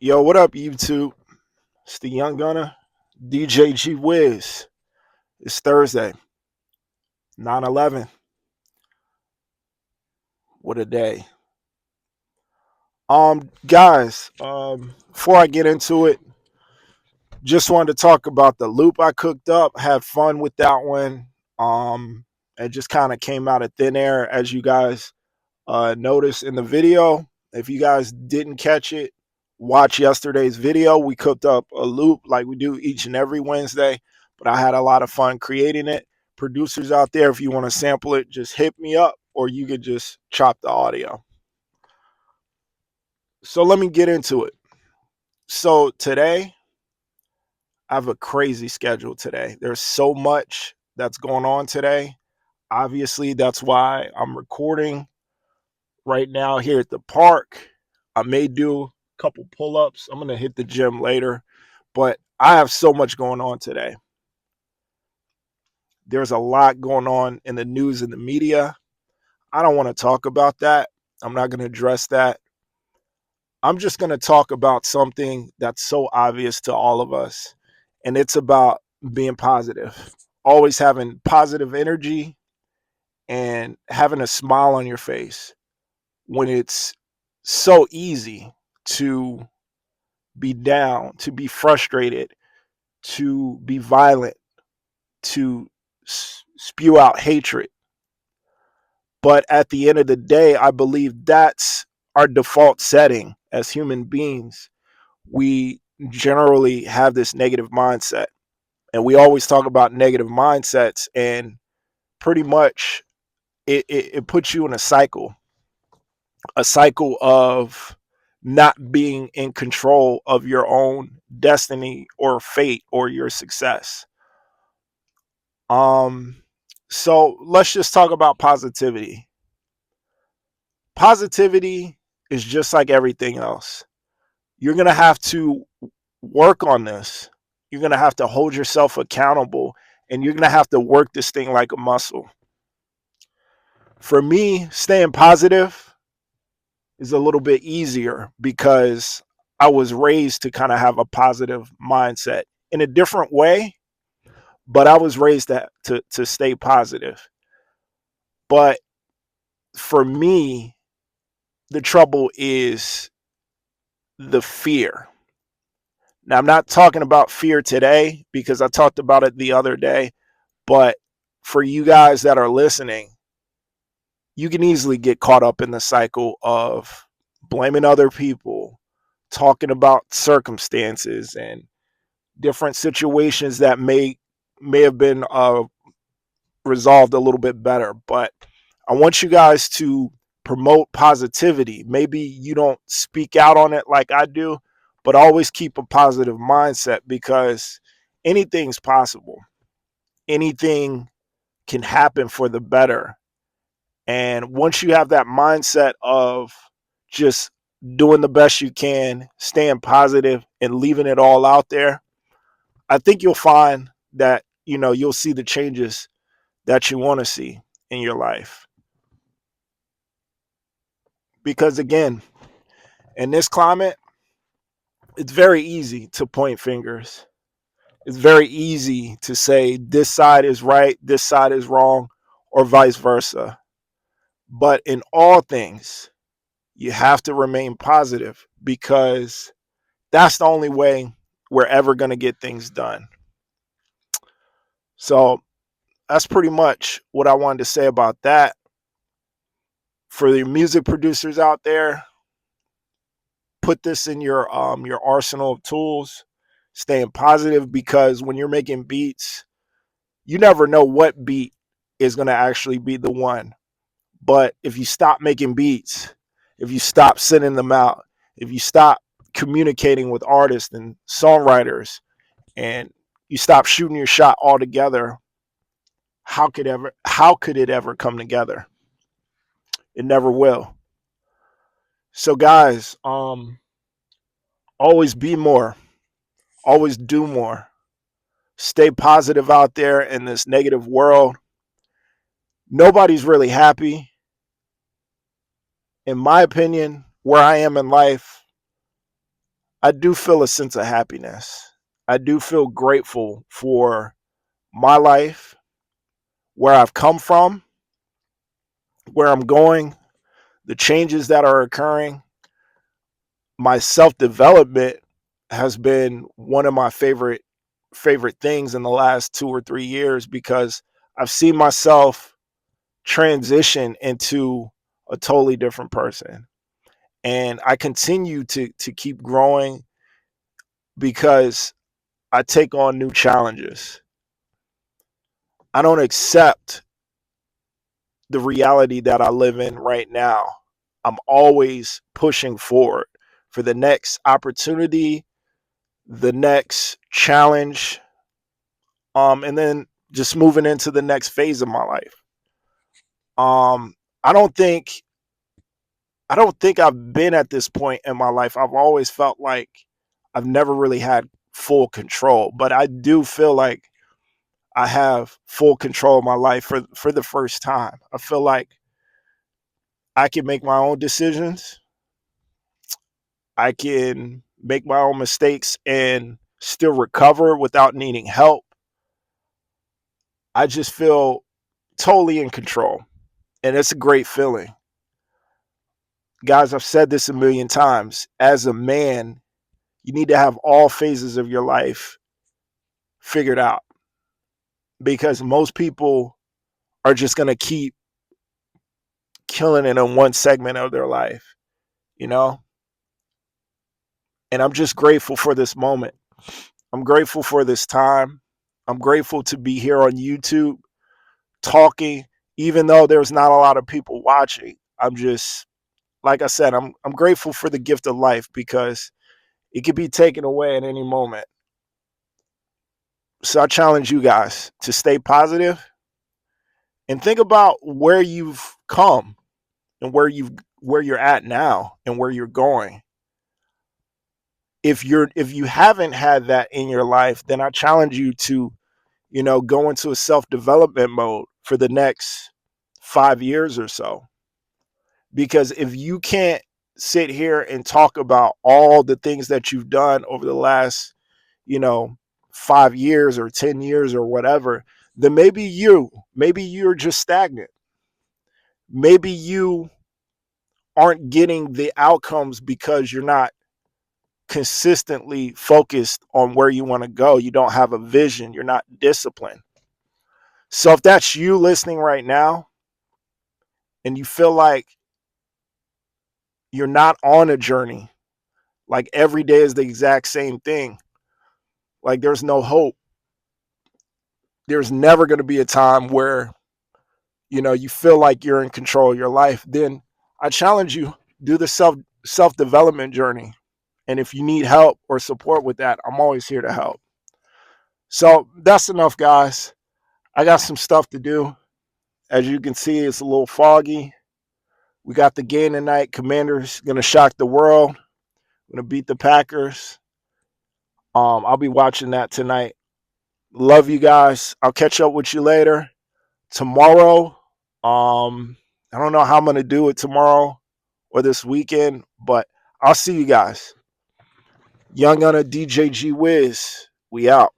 Yo, what up, YouTube? It's the Young Gunner, DJ G-Wiz. It's Thursday, 9/11. What a day. Guys, before I get into it, just wanted to talk about the loop I cooked up. Had fun with that one. It just kind of came out of thin air, as you guys noticed in the video. If you guys didn't catch it, watch yesterday's video. We cooked up a loop like we do each and every Wednesday, but I had a lot of fun creating it. Producers out there, if you want to sample it, just hit me up, or you could just chop the audio. So let me get into it. So today, I have a crazy schedule today. There's so much that's going on today. Obviously, that's why I'm recording right now here at the park. I may do a couple pull-ups. I'm going to hit the gym later, but I have so much going on today. There's a lot going on in the news and the media. I don't want to talk about that. I'm not going to address that. I'm just going to talk about something that's so obvious to all of us, and it's about being positive. Always having positive energy and having a smile on your face when it's so easy to be down, to be frustrated, to be violent, to spew out hatred. But at the end of the day, I believe that's our default setting as human beings. We generally have this negative mindset, and we always talk about negative mindsets, and pretty much it puts you in a cycle of not being in control of your own destiny or fate or your success. Um, so let's just talk about positivity. Positivity is just like everything else. You're going to have to work on this. You're going to have to hold yourself accountable, and you're going to have to work this thing like a muscle. For me, staying positive is a little bit easier because I was raised to kind of have a positive mindset in a different way, but I was raised to stay positive. But for me, the trouble is the fear. Now, I'm not talking about fear today because I talked about it the other day, but for you guys that are listening, you can easily get caught up in the cycle of blaming other people, talking about circumstances and different situations that may have been resolved a little bit better. But I want you guys to promote positivity. Maybe you don't speak out on it like I do, but always keep a positive mindset because anything's possible. Anything can happen for the better. And once you have that mindset of just doing the best you can, staying positive and leaving it all out there, I think you'll find that, you'll see the changes that you want to see in your life. Because again, in this climate, it's very easy to point fingers. It's very easy to say this side is right, this side is wrong, or vice versa. But in all things, you have to remain positive because that's the only way we're ever going to get things done. So that's pretty much what I wanted to say about that. For the music producers out there, put this in your arsenal of tools. Staying positive because when you're making beats, you never know what beat is going to actually be the one. But if you stop making beats, if you stop sending them out, if you stop communicating with artists and songwriters, and you stop shooting your shot altogether, how could it ever come together? It never will. So guys, always be more, always do more. Stay positive out there in this negative world. Nobody's really happy. In my opinion, where I am in life, I do feel a sense of happiness. I do feel grateful for my life, where I've come from, where I'm going, the changes that are occurring. My self-development has been one of my favorite things in the last 2 or 3 years, because I've seen myself transition into a totally different person. And I continue to keep growing because I take on new challenges. I don't accept the reality that I live in right now. I'm always pushing forward for the next opportunity, the next challenge, and then just moving into the next phase of my life. Um, I don't think I don't think I've been at this point in my life. I've always felt like I've never really had full control, but I do feel like I have full control of my life for the first time. I feel like I can make my own decisions. I can make my own mistakes and still recover without needing help. I just feel totally in control. And it's a great feeling. Guys, I've said this a million times. As a man, you need to have all phases of your life figured out, because most people are just going to keep killing it in one segment of their life, you know? And I'm just grateful for this moment. I'm grateful for this time. I'm grateful to be here on YouTube talking, even though there's not a lot of people watching. I'm just, like I said, I'm grateful for the gift of life, because it could be taken away at any moment. So I challenge you guys to stay positive and think about where you've come and where you're at now and where you're going. If you haven't had that in your life, then I challenge you to, go into a self-development mode for the next 5 years or so. Because if you can't sit here and talk about all the things that you've done over the last, you know, 5 years or 10 years or whatever, then maybe you're just stagnant. Maybe you aren't getting the outcomes because you're not consistently focused on where you want to go. You don't have a vision. You're not disciplined. So if that's you listening right now and you feel like you're not on a journey, like every day is the exact same thing, like there's no hope, there's never going to be a time where, you feel like you're in control of your life, then I challenge you, do the self-development journey. And if you need help or support with that, I'm always here to help. So that's enough, guys. I got some stuff to do. As you can see, it's a little foggy. We got the game tonight. Commanders going to shock the world. Going to beat the Packers. I'll be watching that tonight. Love you guys. I'll catch up with you later. Tomorrow, I don't know how I'm going to do it tomorrow or this weekend, but I'll see you guys. Young Gunna, DJ G-Wiz. We out.